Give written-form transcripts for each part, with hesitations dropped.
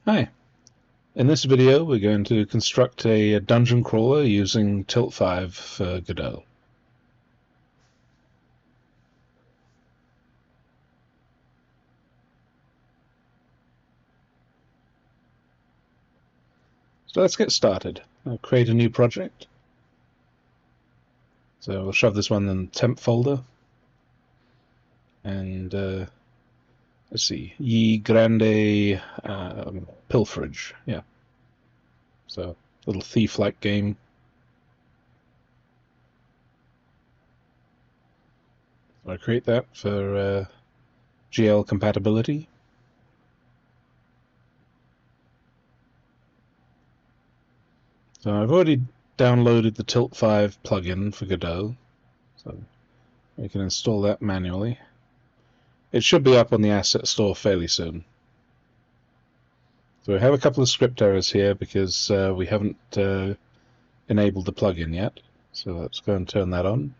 Hi. In this video we're going to construct a dungeon crawler using Tilt 5 for Godot. So let's get started. I'll create a new project. So we'll shove this one in the temp folder. And let's see, Ye Grande Pilferage. Yeah. So little thief-like game. So I create that for GL compatibility. So I've already downloaded the Tilt 5 plugin for Godot, so we can install that manually. It should be up on the asset store fairly soon. So we have a couple of script errors here because we haven't enabled the plugin yet. So let's go and turn that on.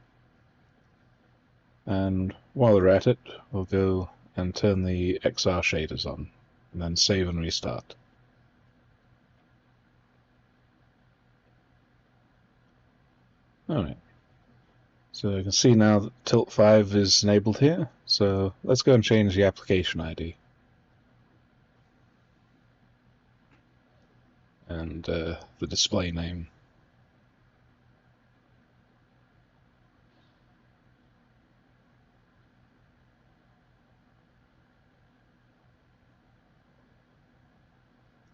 And while we're at it, we'll go and turn the XR shaders on, and then save and restart. Alright, so you can see now that Tilt 5 is enabled here, so let's go and change the application ID. And the display name.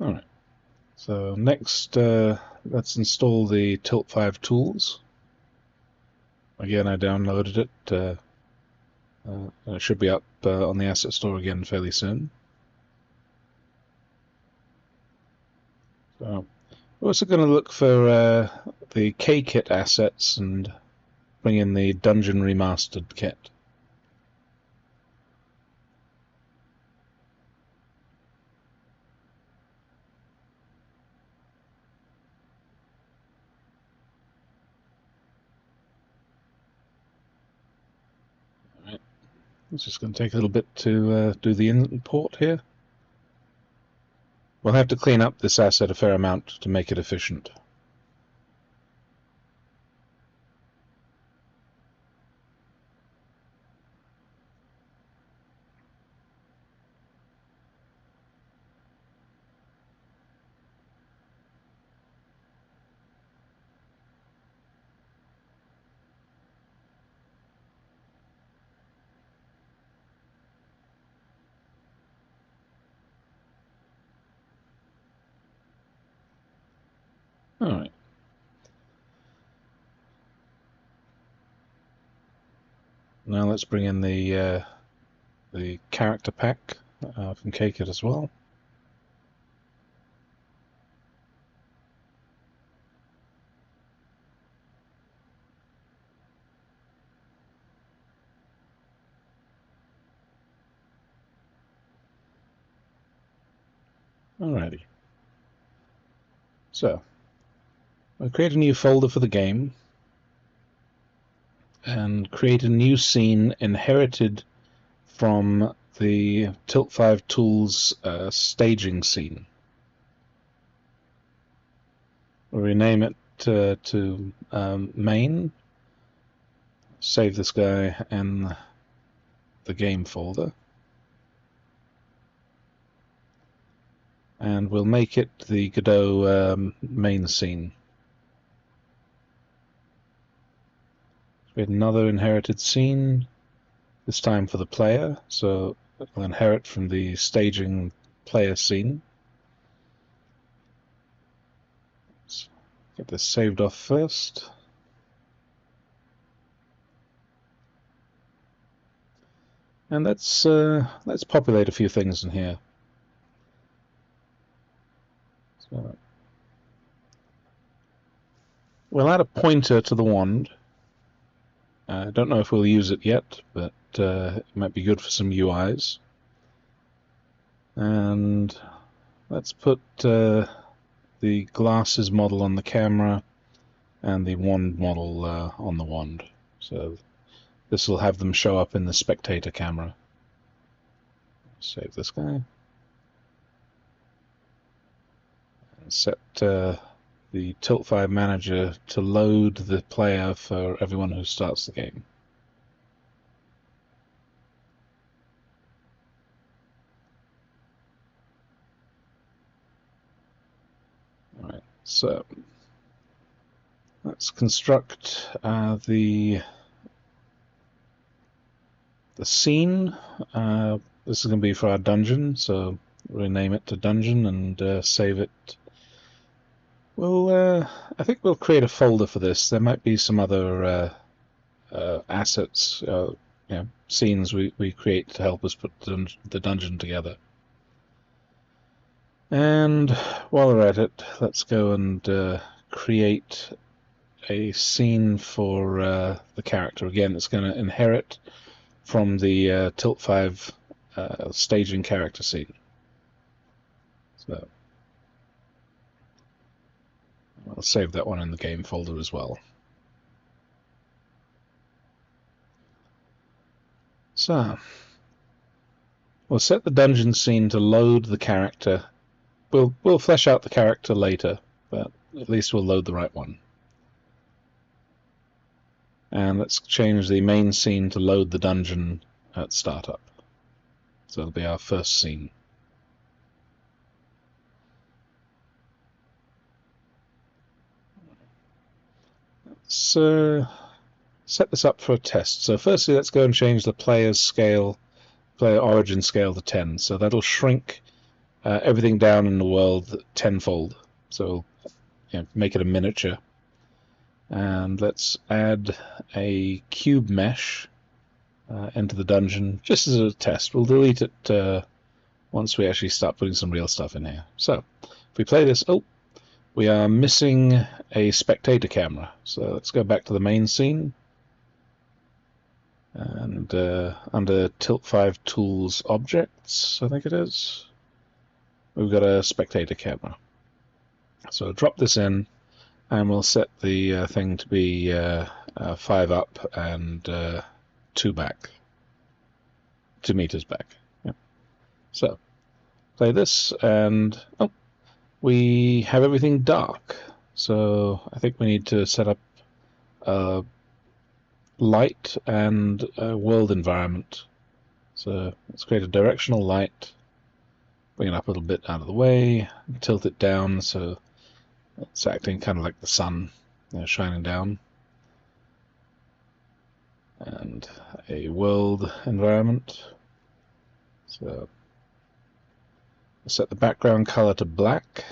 Alright, so next let's install the Tilt 5 tools. Again, I downloaded it. It should be up on the asset store again fairly soon. So we're also going to look for the K-Kit assets and bring in the Dungeon Remastered kit. Alright, it's just going to take a little bit to do the import here. We'll have to clean up this asset a fair amount to make it efficient. Alright. Now let's bring in the character pack from K-Kit as well. Alrighty. So I'll create a new folder for the game and create a new scene inherited from the Tilt 5 Tools staging scene. We'll rename it to main. Save this guy in the game folder. And we'll make it the Godot main scene. Create another inherited scene, this time for the player, so we'll inherit from the staging player scene. Let's get this saved off first. And let's populate a few things in here. So we'll add a pointer to the wand. I don't know if we'll use it yet, but it might be good for some UIs. And let's put the glasses model on the camera and the wand model on the wand. So this will have them show up in the spectator camera. Save this guy. set the Tilt 5 manager to load the player for everyone who starts the game. Alright, so let's construct the scene. This is going to be for our dungeon, so rename it to dungeon and save it. Well, I think we'll create a folder for this. There might be some other assets, scenes we create to help us put the dungeon together. And while we're at it, let's go and create a scene for the character. Again, it's going to inherit from the Tilt 5 staging character scene. So I'll save that one in the game folder as well. So we'll set the dungeon scene to load the character. We'll flesh out the character later, but at least we'll load the right one. And let's change the main scene to load the dungeon at startup. So it'll be our first scene. Let's set this up for a test. So firstly, let's go and change the player origin scale to 10. So that'll shrink everything down in the world tenfold. So make it a miniature. And let's add a cube mesh into the dungeon just as a test. We'll delete it once we actually start putting some real stuff in here. So if we play this, we are missing a spectator camera. So let's go back to the main scene. And under Tilt 5 Tools Objects, I think it is, we've got a spectator camera. So drop this in, and we'll set the thing to be 5 up and 2 back. 2 meters back. Yep. So play this, and we have everything dark. So I think we need to set up light and world environment. So let's create a directional light, bring it up a little bit out of the way, tilt it down so it's acting kind of like the sun shining down. And a world environment. So set the background color to black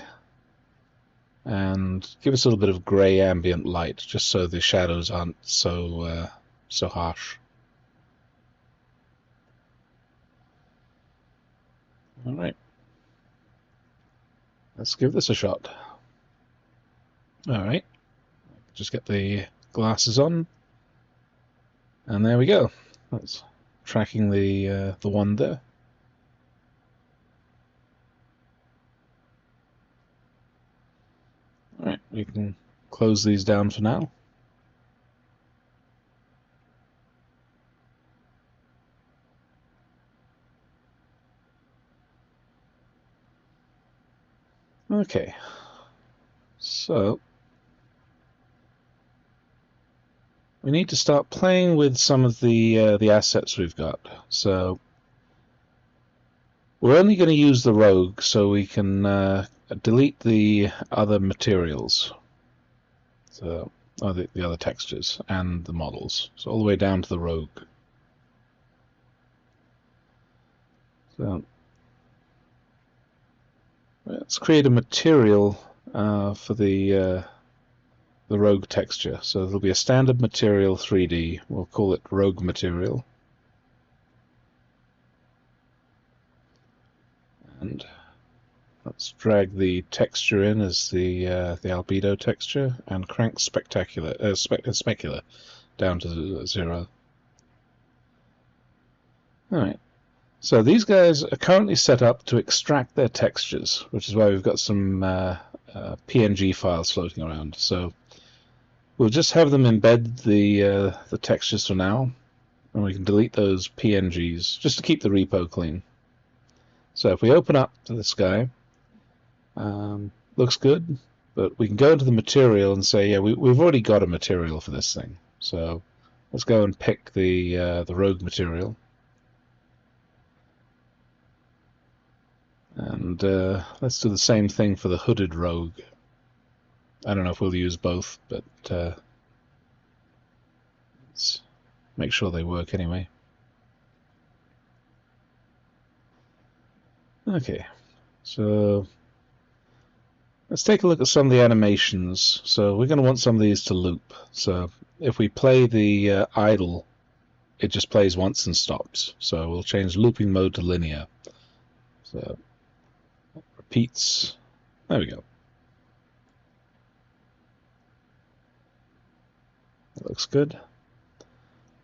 and give us a little bit of gray ambient light, just so the shadows aren't so harsh. All right, let's give this a shot. All right, just get the glasses on, and there we go. That's tracking the one there. Alright, we can close these down for now. Okay, so we need to start playing with some of the assets we've got. So we're only going to use the rogue, so we can delete the other materials, so the other textures and the models, so all the way down to the rogue. So let's create a material for the rogue texture. So there'll be a standard material 3D. We'll call it rogue material, and let's drag the texture in as the albedo texture and crank specular down to 0. Alright, so these guys are currently set up to extract their textures, which is why we've got some PNG files floating around. So we'll just have them embed the textures for now, and we can delete those PNGs just to keep the repo clean. So if we open up to this guy, looks good, but we can go into the material and say, yeah, we've already got a material for this thing. So let's go and pick the rogue material. And let's do the same thing for the hooded rogue. I don't know if we'll use both, but let's make sure they work anyway. Okay, so let's take a look at some of the animations. So we're going to want some of these to loop. So if we play the idle, it just plays once and stops. So we'll change looping mode to linear. So repeats. There we go. That looks good.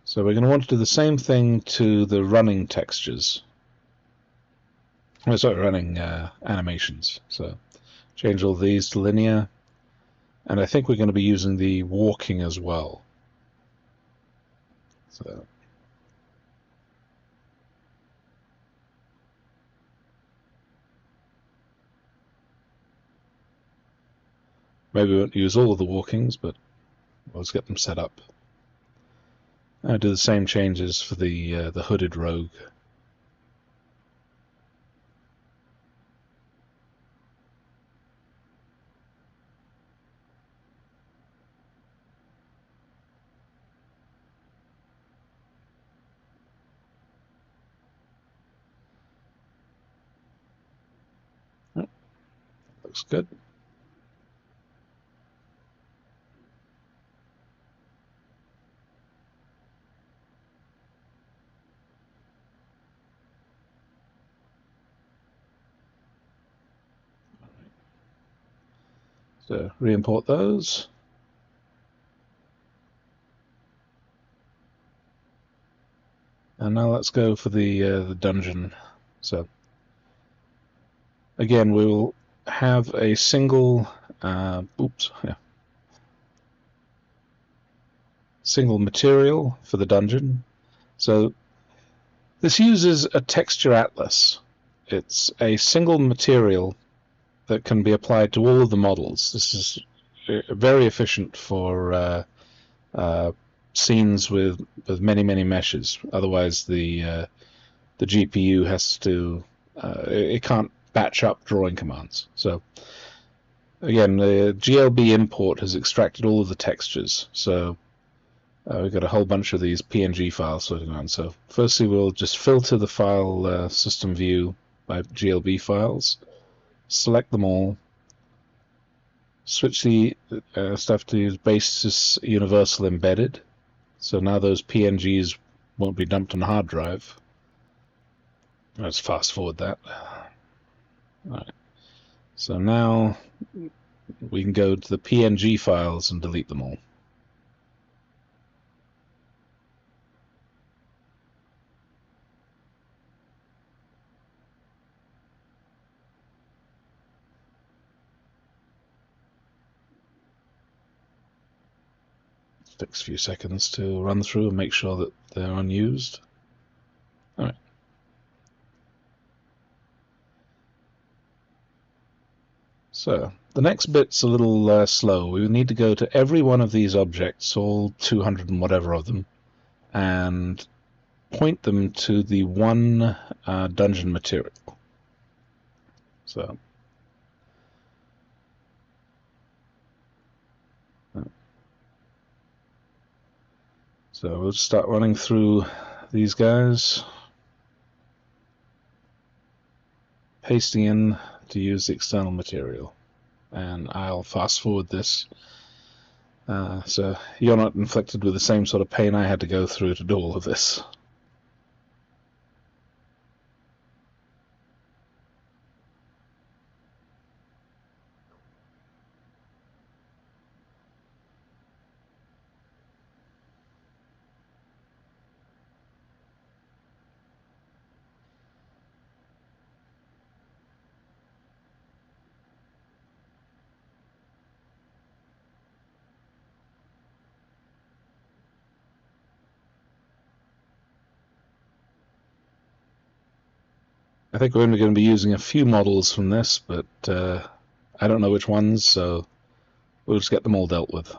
So we're going to want to do the same thing to the running textures. Oh, sorry, running animations. So change all these to linear. And I think we're going to be using the walking as well. So maybe we won't use all of the walkings, but let's get them set up. I'll do the same changes for the hooded rogue. Oh, looks good. So re-import those. And now let's go for the dungeon. So again, we will have a single single material for the dungeon. So this uses a texture atlas. It's a single material that can be applied to all of the models. This is very efficient for scenes with many meshes. Otherwise, the GPU has to it can't batch up drawing commands. So again, the GLB import has extracted all of the textures. So we've got a whole bunch of these PNG files floating around. So firstly, we'll just filter the file system view by GLB files, select them all, switch the stuff to use basis universal embedded. So now those PNGs won't be dumped on a hard drive. Let's fast forward that. All right. So now we can go to the PNG files and delete them all. Takes a few seconds to run through and make sure that they're unused. All right. So the next bit's a little slow. We need to go to every one of these objects, all 200 and whatever of them, and point them to the one dungeon material. So we'll just start running through these guys, pasting in to use the external material, and I'll fast forward this so you're not inflicted with the same sort of pain I had to go through to do all of this. I think we're only going to be using a few models from this, but I don't know which ones, so we'll just get them all dealt with.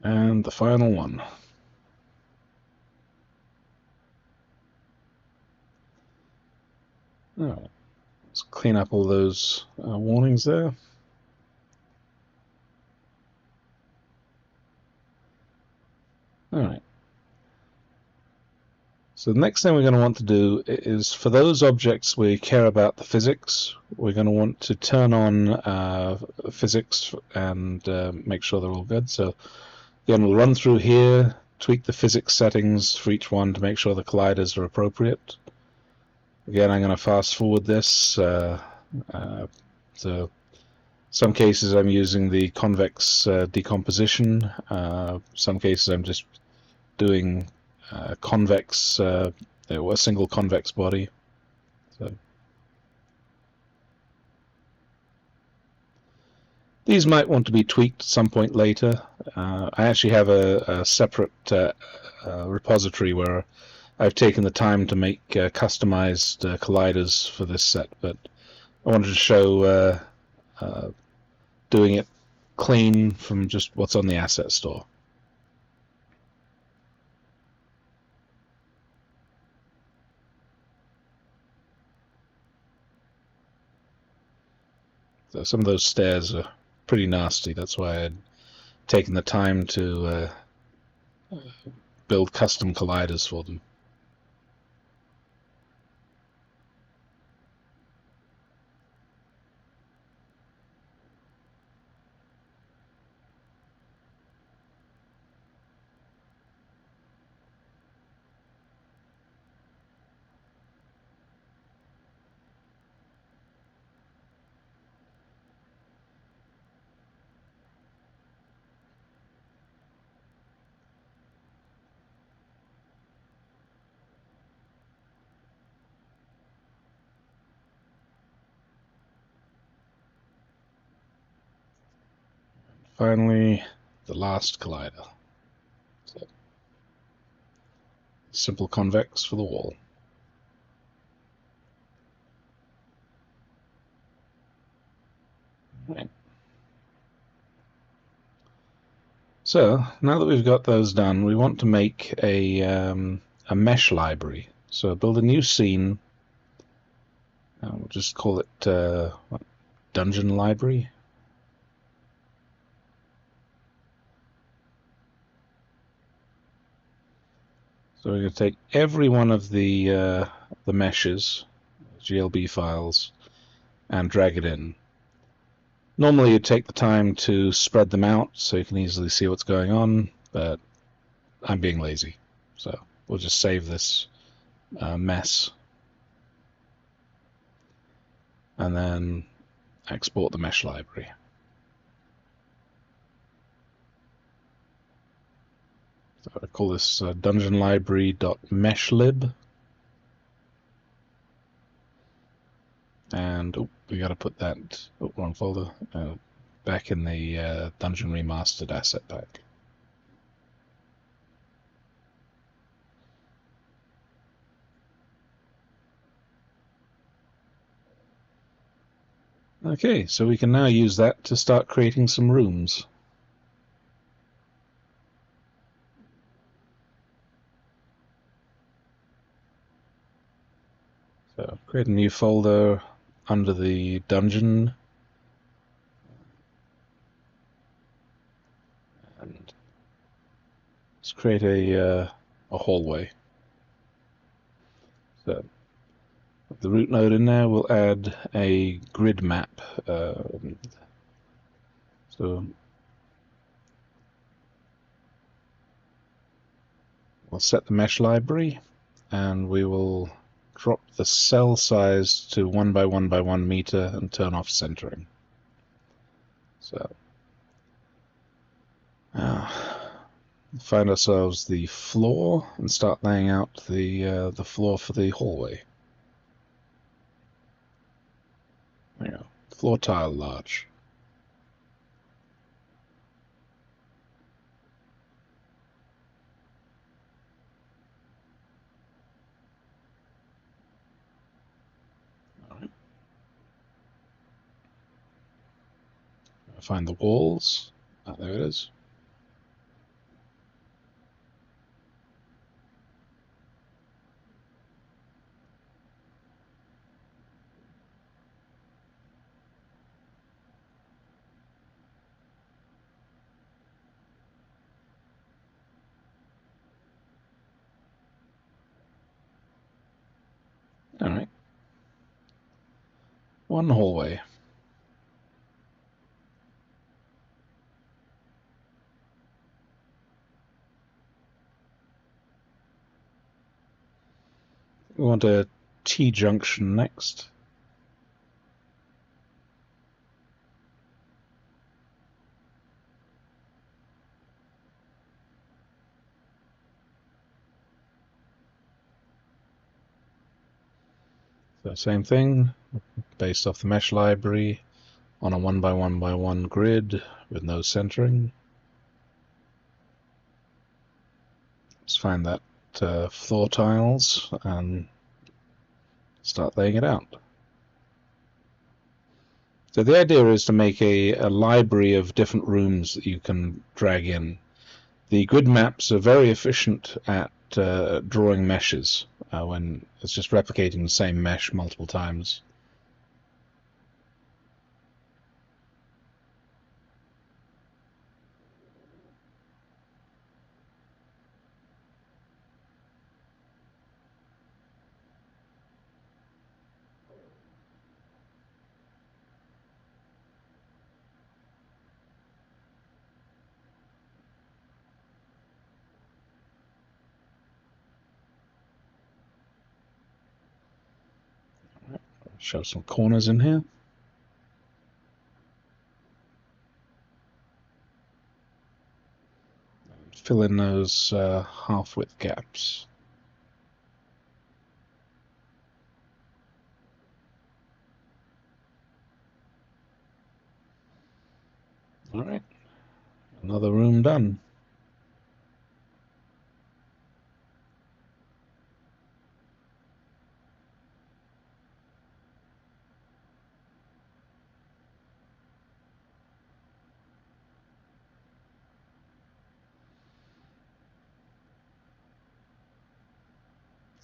And the final one. All right. Let's clean up all those warnings there. All right. So the next thing we're going to want to do is, for those objects we care about the physics, we're going to want to turn on physics and make sure they're all good. So again, we'll run through here, tweak the physics settings for each one to make sure the colliders are appropriate. Again, I'm going to fast forward this. So some cases I'm using the convex decomposition. Some cases I'm just doing convex, a single convex body. So these might want to be tweaked at some point later. I actually have a separate repository where I've taken the time to make customized colliders for this set, but I wanted to show doing it clean from just what's on the asset store. So some of those stairs are pretty nasty. That's why I'd taken the time to build custom colliders for them. Finally, the last collider. So, simple convex for the wall. Right. So now that we've got those done, we want to make a mesh library. So build a new scene. We'll just call it Dungeon Library. So we're going to take every one of the meshes, GLB files, and drag it in. Normally you take the time to spread them out so you can easily see what's going on, but I'm being lazy. So we'll just save this mess and then export the mesh library. So I call this dungeonlibrary.meshlib. And we got to put that wrong folder back in the Dungeon Remastered asset pack. Okay, so we can now use that to start creating some rooms. So create a new folder under the dungeon, and let's create a hallway. So with the root node in there, we'll add a grid map. So we'll set the mesh library, and we will drop the cell size to 1 by 1 by 1 meter and turn off centering. So find ourselves the floor and start laying out the floor for the hallway. There you go. Floor tile large. find the walls. There it is. All right. One hallway. We want a T-junction next. So same thing, based off the mesh library, on a 1 by 1 by 1 grid with no centering. Let's find that floor tiles and start laying it out. So the idea is to make a library of different rooms that you can drag in. The grid maps are very efficient at drawing meshes when it's just replicating the same mesh multiple times. Show some corners in here. Fill in those half-width gaps. All right, another room done.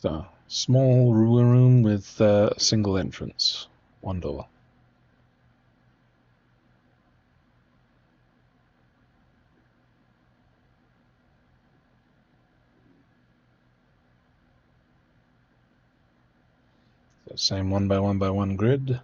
So, small room with a single entrance, one door. So same 1 by 1 by 1 grid.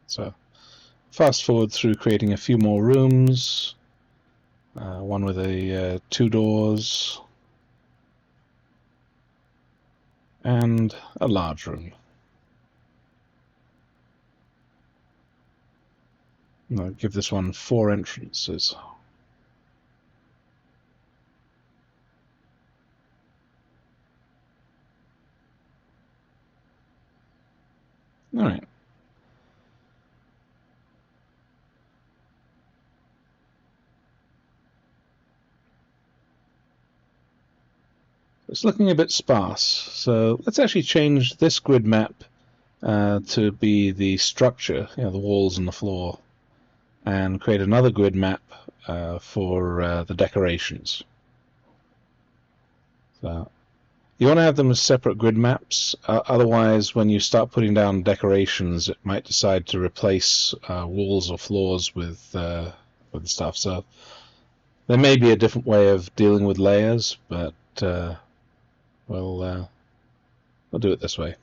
So fast forward through creating a few more rooms, one with a 2 doors, and a large room. I'll give this one 4 entrances. All right. It's looking a bit sparse, so let's actually change this grid map to be the structure, the walls and the floor, and create another grid map for the decorations. So you want to have them as separate grid maps, otherwise when you start putting down decorations it might decide to replace walls or floors with the stuff. So there may be a different way of dealing with layers, but we'll do it this way.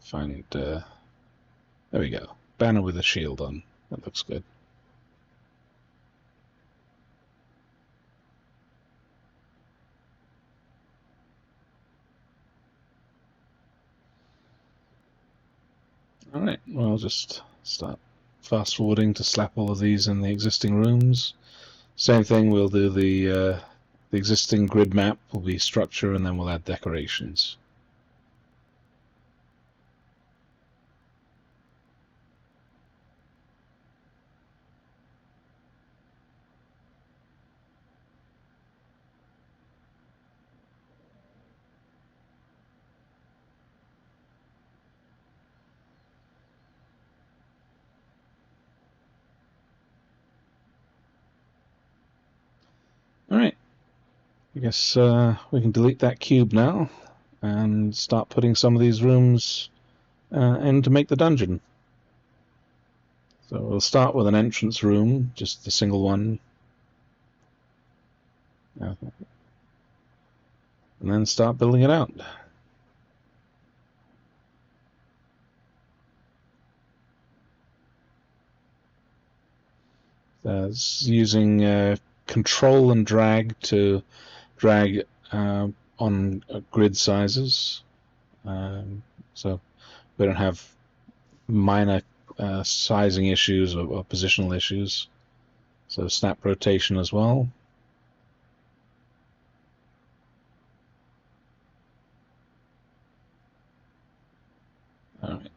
Find there we go, banner with a shield on. That looks good. Alright, well, I'll just start fast forwarding to slap all of these in the existing rooms. Same thing, we'll do the existing grid map will be structure, and then we'll add decorations. Alright, I guess we can delete that cube now and start putting some of these rooms in to make the dungeon. So we'll start with an entrance room, just a single one. And then start building it out. Using control and drag to drag on grid sizes, so we don't have minor sizing issues or positional issues. So snap rotation as well. Alright.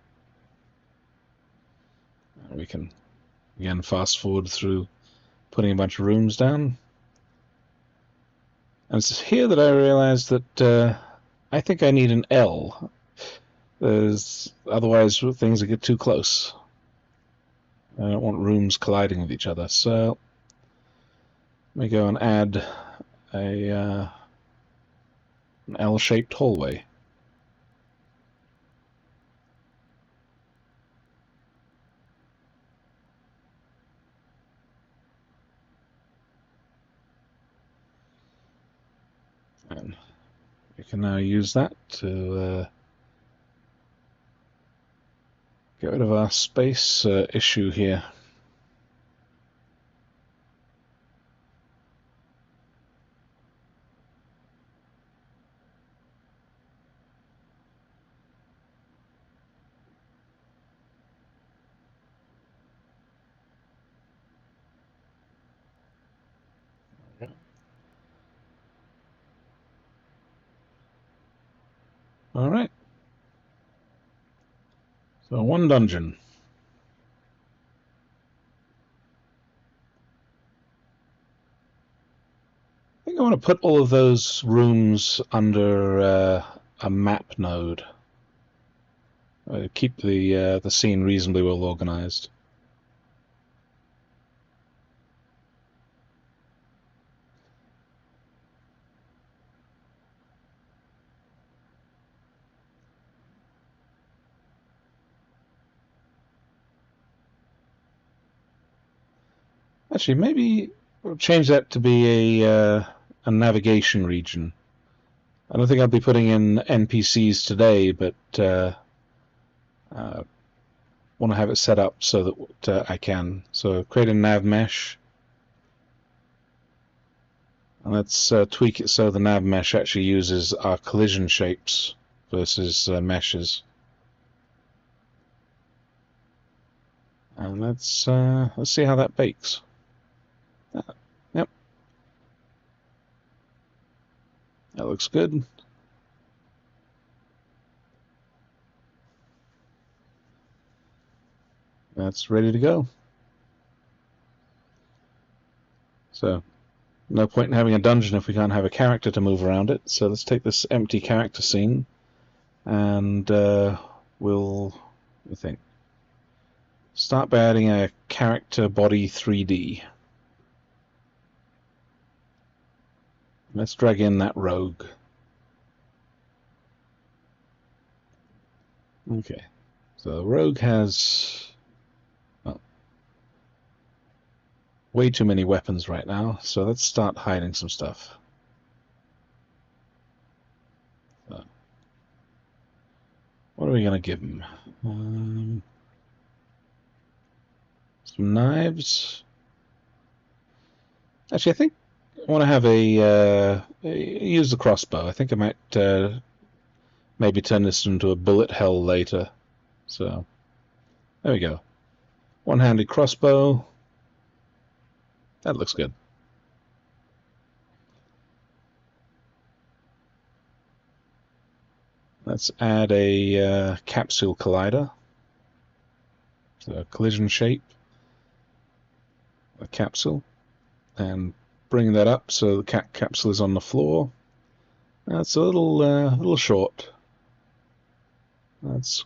We can again fast forward through putting a bunch of rooms down. And it's here that I realized that I think I need an L. Otherwise things will get too close. I don't want rooms colliding with each other. So let me go and add an L-shaped hallway. And we can now use that to get rid of our space issue here. Alright. So one dungeon. I think I want to put all of those rooms under a map node. Keep the scene reasonably well organized. Actually, maybe we'll change that to be a navigation region. I don't think I'll be putting in NPCs today, but want to have it set up so that I can. So create a nav mesh. And let's tweak it so the nav mesh actually uses our collision shapes versus meshes. And let's see how that bakes. Yep, that looks good. That's ready to go. So, no point in having a dungeon if we can't have a character to move around it. So let's take this empty character scene, and we'll, I think, start by adding a character body 3D. Let's drag in that rogue. Okay, so rogue has way too many weapons right now, so let's start hiding some stuff. So, what are we going to give him? Some knives. Actually, I think I want to have use the crossbow. I think I might maybe turn this into a bullet hell later. So There we go. One-handed crossbow. That looks good. Let's add a capsule collider. So a collision shape, a capsule, and bring that up so the capsule is on the floor. That's a little short. Let's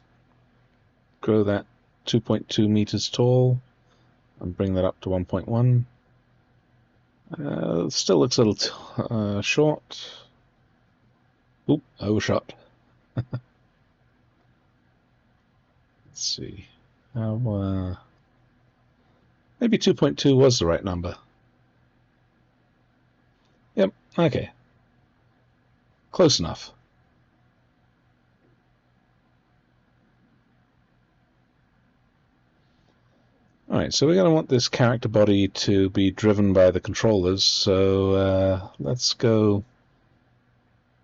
grow that 2.2 meters tall and bring that up to 1.1. Still looks a little short. Oop, overshot. Let's see. Maybe 2.2 was the right number. Yep, okay. Close enough. Alright, so we're going to want this character body to be driven by the controllers, so let's go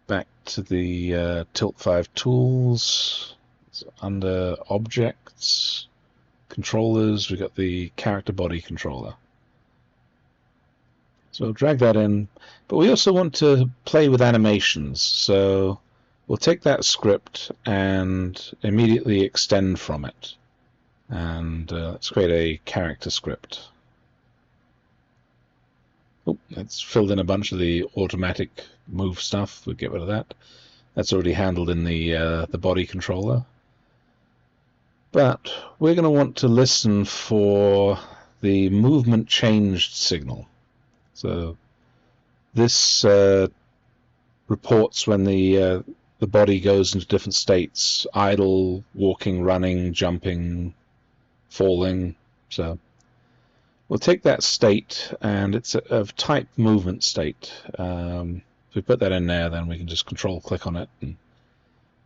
back to the Tilt 5 tools. It's under Objects, Controllers, we've got the character body controller. So drag that in, but we also want to play with animations, so we'll take that script and immediately extend from it. And let's create a character script. Oh, it's filled in a bunch of the automatic move stuff. We'll get rid of that. That's already handled in the body controller. But we're going to want to listen for the movement changed signal. So this reports when the body goes into different states: idle, walking, running, jumping, falling. So we'll take that state, and it's of type movement state. If we put that in there, then we can just control click on it and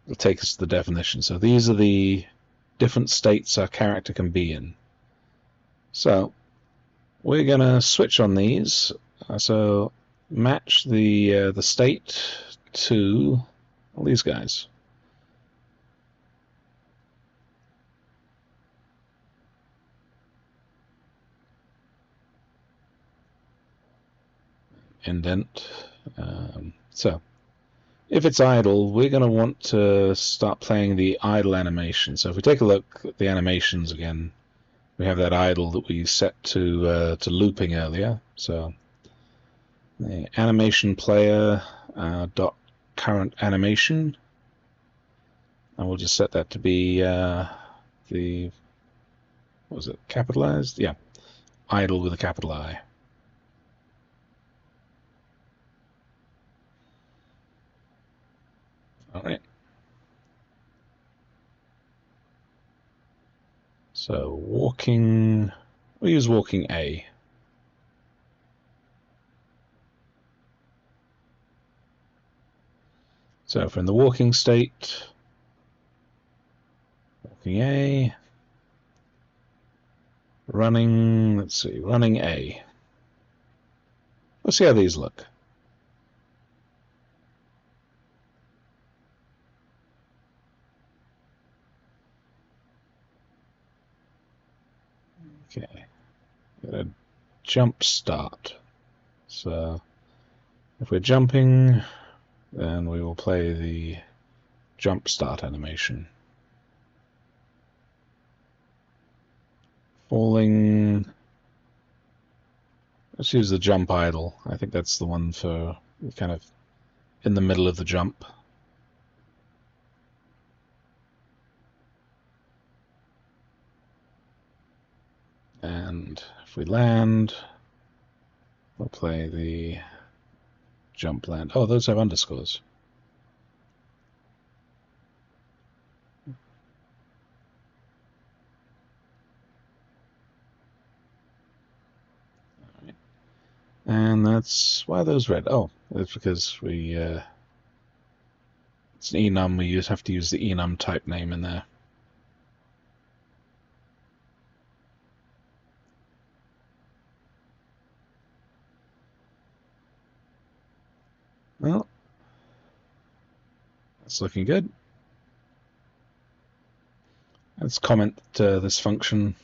it'll take us to the definition. So these are the different states our character can be in. So we're going to switch on these. So match the state to all these guys. Indent. So if it's idle, we're going to want to start playing the idle animation. So if we take a look at the animations again, we have that idle that we set to looping earlier. So the animation player dot current animation, and we'll just set that to be the, what was it, capitalized? Yeah, idle with a capital I. All right. So walking, we'll use walking A. So if we're in the walking state, walking A, running, let's see, running A. Let's see how these look. Okay, got a jump start. So if we're jumping, then we will play the jump start animation. Falling, let's use the jump idle. I think that's the one for kind of in the middle of the jump. And if we land, we'll play the jump land. Oh, those have underscores. All right. And that's why are those red? Oh, it's because we it's an enum. We have to use the enum type name in there. Well, that's looking good. let's comment this function.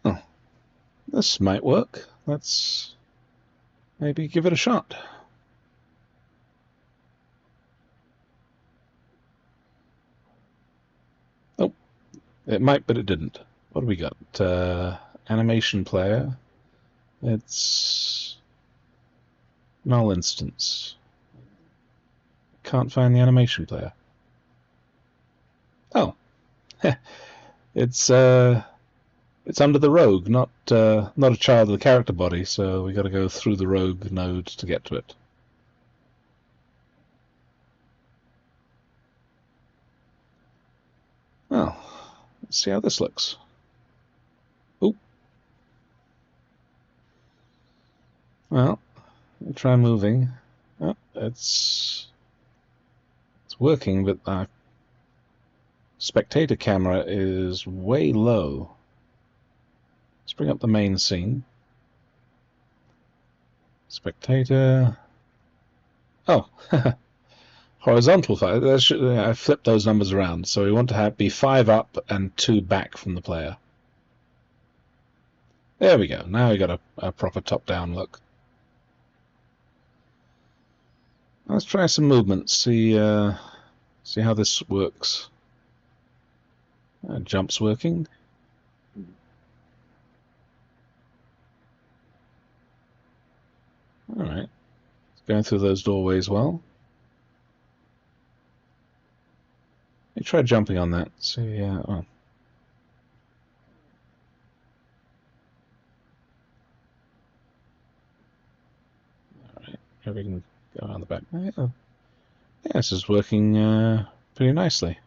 Oh, this might work. Let's maybe give it a shot. Oh, it might, but it didn't. What do we got? Animation player. It's null instance. Can't find the animation player. Oh, it's under the rogue, not a child of the character body. So we got to go through the rogue node to get to it. Well, let's see how this looks. Oop. Well, we'll try moving. Oh, it's working, but our spectator camera is way low. Let's bring up the main scene. Spectator. Oh, horizontal 5. I flipped those numbers around. So we want to be 5 up and 2 back from the player. There we go. Now we got a proper top-down look. Let's try some movement. See how this works. Jump's working. All right. It's going through those doorways well. You try jumping on that. See, oh. All right. Here we can go around the back. Oh. Yeah, this is working pretty nicely.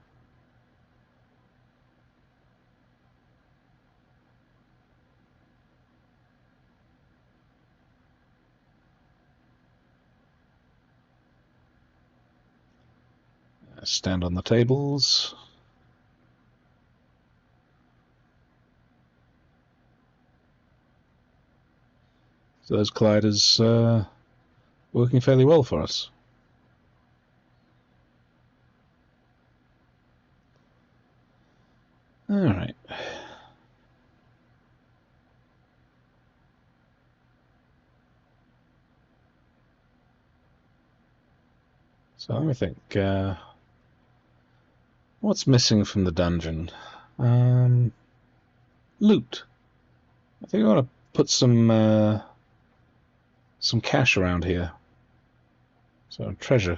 Stand on the tables. So those colliders working fairly well for us. All right. So let me think. What's missing from the dungeon? Loot. I think I want to put some cash around here. So treasure.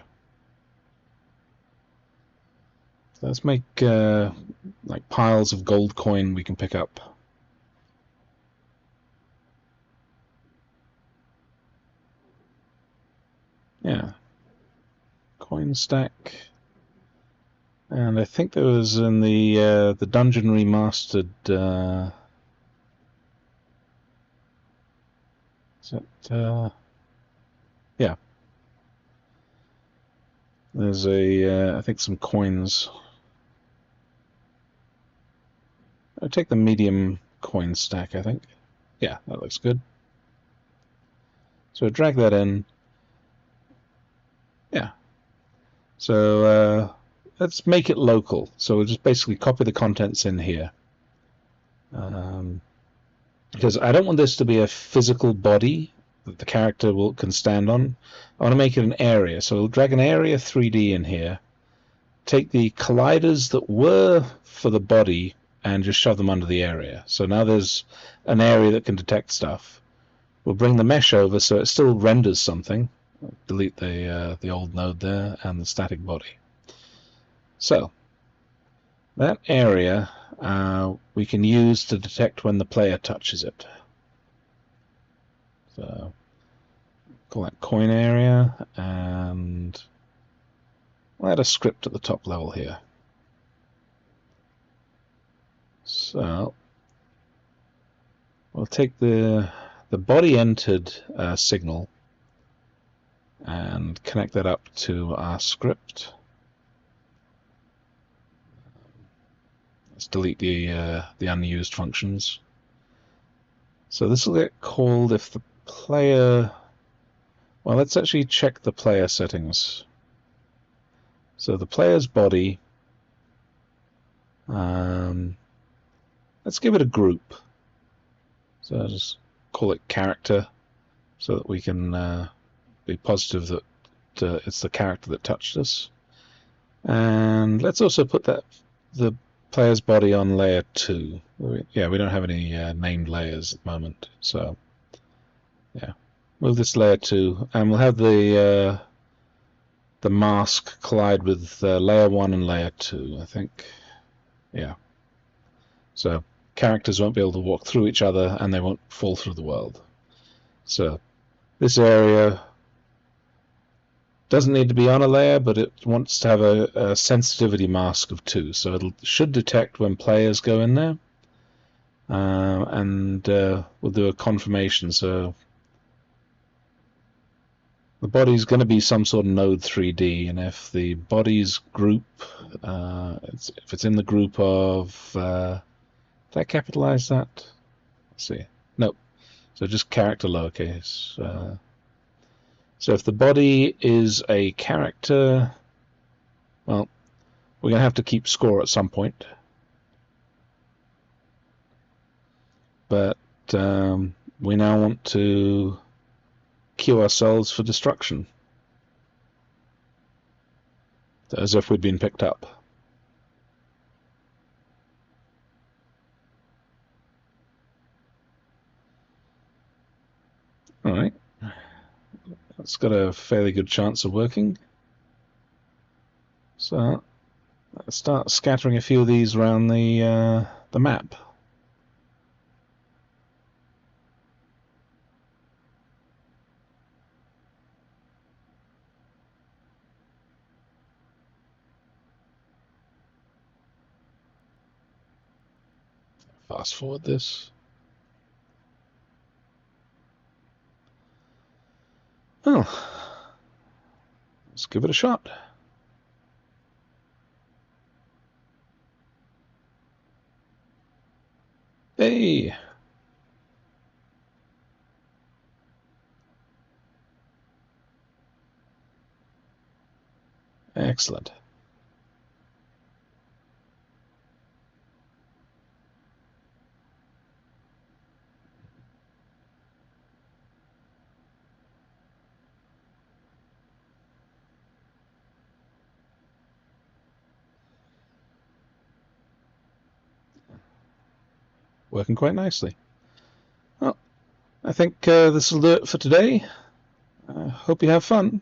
So let's make like piles of gold coin we can pick up. Yeah. Coin stack. And I think there was in the Dungeon Remastered. Is it? Yeah. There's I think some coins. I'll take the medium coin stack, I think. Yeah, that looks good. So drag that in. Yeah. So let's make it local. So we'll just basically copy the contents in here. Because I don't want this to be a physical body that the character can stand on. I want to make it an area. So we'll drag an area 3D in here. Take the colliders that were for the body and just shove them under the area. So now there's an area that can detect stuff. We'll bring the mesh over so it still renders something. Delete the old node there and the static body. So that area we can use to detect when the player touches it. So call that coin area, and we'll add a script at the top level here. So we'll take the body entered signal and connect that up to our script. Let's delete the unused functions. So this will get called if the player... Well, let's actually check the player settings. So the player's body... let's give it a group. So I'll just call it character, so that we can be positive that it's the character that touched us. And let's also put the player's body on layer 2. Yeah, we don't have any named layers at the moment, so yeah, move this layer 2, and we'll have the mask collide with layer 1 and layer 2, I think. Yeah. So characters won't be able to walk through each other, and they won't fall through the world. So this area doesn't need to be on a layer, but it wants to have a sensitivity mask of 2, so it should detect when players go in there, and we'll do a confirmation. So the body's going to be some sort of node 3D, and if the body's group, if it's in the group of, did I capitalize that? Let's see. Nope. So just character lowercase. So if the body is a character, well, we're going to have to keep score at some point. But we now want to queue ourselves for destruction, as if we'd been picked up. All right. It's got a fairly good chance of working. So let's start scattering a few of these around the map. Fast forward this. Well, let's give it a shot. Hey! Excellent. Working quite nicely. Well, I think this will do it for today. Hope you have fun.